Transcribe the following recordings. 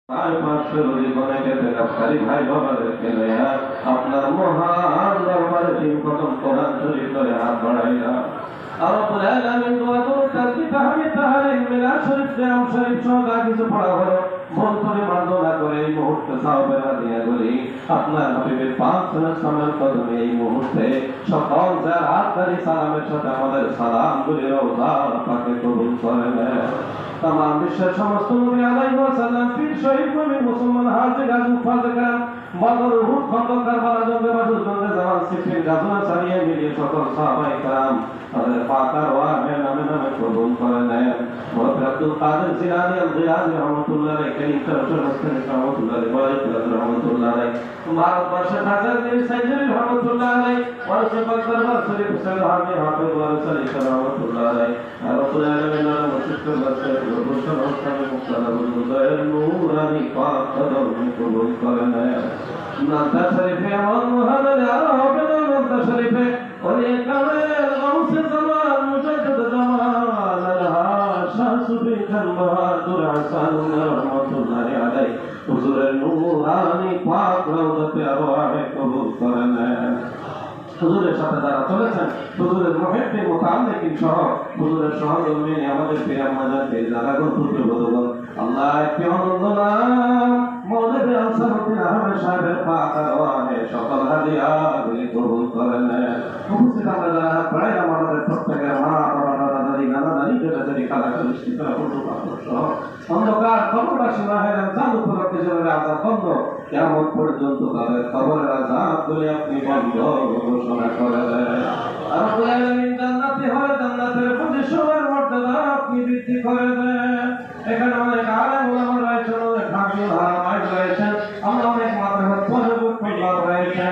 আপনার মহান দরবারে তিন কদম কোরআন শরীফ ধরে হাত বাড়াইয়া রব্বুল আলামিন দোয়া করুন কালকে তাহলে মিলাদ শরীফ জাম শরীফ সহ কিছু পড়া হলো মন করে মাননা করে এই মুহূর্তে সাহাবের হাদিয়া করি আপনার হাবিবের পাঁচ সালামের কদমে এই মুহূর্তে সকল যার হাতদারি সালামের সাথে আমাদের সালাম গুলি রওজা পাকে কবুল করে নেয়। तमाम বিশ্বের সমস্ত নবী আলাইহিস সালাম পীর শহীদ মুমিন মুসলমান হাজির আজম ফাজকান বদর উহুদ খন্দক কারবালা জঙ্গে বাদর জঙ্গে জামাল সিফিন গাজওয়া সারিয়া মিলিয়ে সকল সাহাবায়ে کرام তাদের পাক আরওয়াহে নামে নামে কবুল করে নেন। মুফতি আব্দুল কাদের জিলানী আল-জিলানী রাহমাতুল্লাহ আলাইহি কারীম শরফুল রাহমাতুল্লাহ আলাইহি ওয়ালাইকুম রাহমাতুল্লাহ আলাইহি ভারতবর্ষের হাজার দিন সাইয়্যিদ রাহমাতুল্লাহ আলাইহি ওয়ারসে বাকর ওয়ারসে হুসাইন হামি হাফিজ ওয়ারসে রাহমাতুল্লাহ আলাইহি রব্বুল আলামিন মুশরিক বাদশা রব্বুল আলামিন মুক্তাদা বুজুর্গের নূরানি পাক কদম কবুল করে নেন। নাতা শরীফে আমার মুহাম্মদ আরো হবে না নাতা শরীফে ওরে কামেল গাউসে জামান মুজাদ্দিদ জামান আলহা শাহ সুফি খান বাহাদুর হাসান রহমাতুল্লাহি আলাইহি হুজুরের নূরানি পাক রওজাতে আরওয়াহে কবুল করে নেন। হুজুরের সাথে যারা চলেছেন হুজুরের মুহিব্বিন মুতাআল্লিকিন সহ হুজুরের সহধর্মী আমাদের প্রিয় মাজারকে যারা গর্বতে বলবো আল্লাহ কি আনন্দনা মওলানা আনসারউদ্দিন আহমদ সাহেবের পাক আরওয়াহে সকল হাদিয়া গুলি কবুল করে নেন। উপস্থিত আমরা যারা হাত বাড়াই আমাদের প্রত্যেকের মা বাবা দাদা দাদি নানা নানি যেটা যদি খালা কলিষ্টি করা বন্ধু বান্ধব সহ অন্ধকার কবরবাসী মাহেরান চাঁদ উপলক্ষে জনের আজাদ বন্ধ কেমন পর্যন্ত তাদের কবরের আজাদ বলে আপনি বন্ধ ঘোষণা করে দেন। রব্বুল আলামিন জান্নাতি হয় জান্নাতের পজিশনের মর্যাদা আপনি বৃদ্ধি করে দেন। এখানে অনেক আলেম ওলামা রয়েছেন, অনেক হাকিম হারামাইন রয়েছেন, আমরা অনেক মাদ্রাসার পরিবর্তন রয়েছে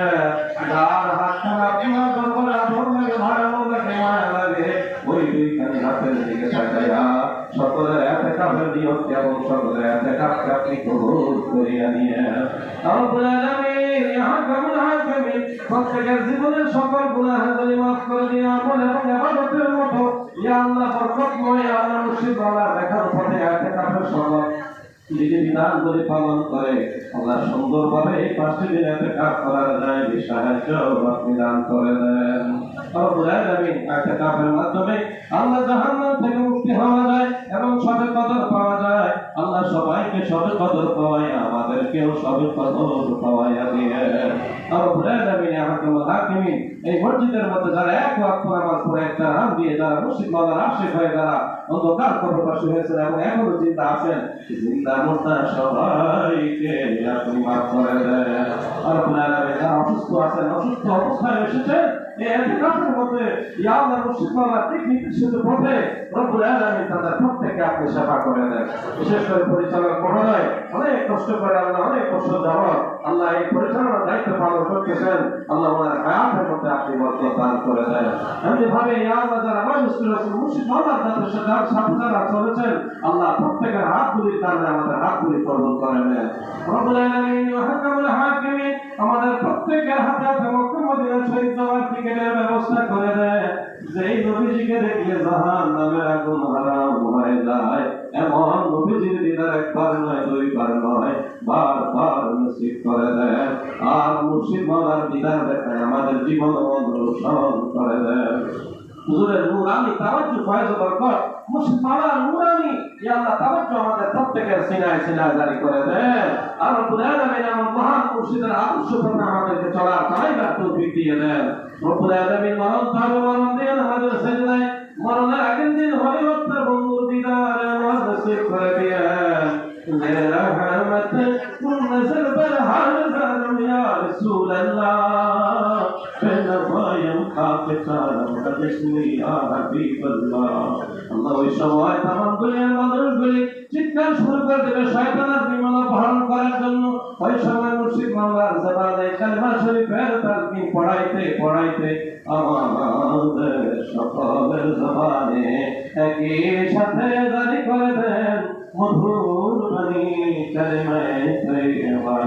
যার হাত খারাপ তোমার দরবারে আদর লাগে ভালো লাগে মায়া লাগে ওই দুইখানি হাতের দিকে তাকাইয়া সকলের ইতিকাফের নিয়ত এবং সকলের ইতিকাফকে আপনি কবুল করিয়া নিয়েন। রব্বুল আলামিন ইয়াহকামুল হাকিমিন প্রত্যেকের জীবনের সকল গুনাহগুলি মাফ করে দিন আমল এবং ইবাদতের মতো ইয়া আল্লাহ বরকতময় ইয়া আল্লাহ মুর্শিদ ওয়ালা দেখার পথে ইতিকাফের সকল বিধিবিধানগুলি পালন করে আল্লাহ সুন্দরভাবে এই 5টি দিন ইতিকাফ করার যায় সাহায্য আপনি দান করে দেন। রব্বুল আলামিন ইতিকাফের মাধ্যমে আল্লাহ জাহান্নাম থেকে মুক্তি হওয়া যায় এবং সবে কদর পাওয়া যায়। আল্লাহ সবাইকে সবে কদর পাওয়ায় আমাদেরকেও সবে কদর পাওয়াইয়া দিয়েন। রব্বুল আলামিন আহকামুল হাকিমিন এই মসজিদের মধ্যে যারা এক ওয়াক্ত নামাজ পড়ে একটা নাম দিয়ে যারা মুর্শিদ মাওলানার আশিক হয়ে যারা অন্ধকার কবরবাসী হয়েছেন এবং এখনো জিন্দা আছেন জিন্দা মুর্দা সবাইকে আপনি মাফ করে দেন। রব্বুল আলামিন যারা অসুস্থ আছেন অসুস্থ অবস্থায় এসেছেন এই ইতিকাফের মধ্যে ইয়া আল্লাহ মুর্শিদ মাওলানার দিক নির্দেশিত পথে রব্বুল আলামিন তাদের প্রত্যেককে আপনি সেবা করে দেন। বিশেষ করে পরিচালক মহোদয় অনেক কষ্ট করে আল্লাহ অনেক কষ্ট দেওয়া আল্লাহ এই পরিচালনার দায়িত্ব পালন করতেছেন আল্লাহ ওনার হায়াতের মধ্যে আপনি বরকত দান করে দেন। এমনিভাবে ইয়া আল্লাহ যারা মুর্শিদ মাওলানার যাদের সাথে যারা চলেছেন আল্লাহ প্রত্যেকের হাতগুলির কারণে আমাদের হাতগুলি কবুল করে নেন। রব্বুল আলামিন ওয়াহকামুল হাকিমিন আমাদের প্রত্যেকের হাতে মক্কা মদিনা শরীফ যাওয়ার টিকেটের ব্যবস্থা করে দেন। যেই নবীজিকে দেখলে জাহান্নামের আগুন হারাম হয়ে যায় এমন নবীজির দিদার একবার নয় দুইবার নয় বারবার নসিব করে দেন। আর মুর্শিদ মাওলানার দিদার দেখায় আমাদের জীবন অনুসরণ করে দেন। হুজুরের নূরানি তাওয়াজ্জুহ ফয়েজ বরকত মুর্শিদ মাওলানার নূরানি ইয়া আল্লাহ তাওয়াজ্জুহ আমাদের প্রত্যেকের সিনায় সিনায় জারি করে দেন। আর রব্বুল আলামিন আমার মহান মুর্শিদের আদর্শ পথে আমাদেরকে চলার চালাইবার তৌফিক দিয়ে দেন। রব্বুল আলামিন মরণ তাবে মরণ দেন আমাদের সাজদায় মরণের আগের দিন হয় আপনার বন্ধুর দিদার আমার নসিব করে দিয়েন। মেরা রহমত তুম নজর पर हाज़िर या रसूल अल्लाह बेनवायम खाके चारम बदस्मी या हबीब अल्लाह। আল্লাহ ওই সময় तमाम দুনিয়ার মানুষগুলি চিৎকার শুরু করে দেবে শয়তানের বিমান অপহরণ করার জন্য। ওই সময় মুর্শিদ মাওলানার জবানে কালেমা শরীফের তালকিন পড়াইতে পড়াইতে আমাদের সকলের জবানে একই সাথে জারি করে দেন মধুর বাণী কালেমায়ে তৈয়বা।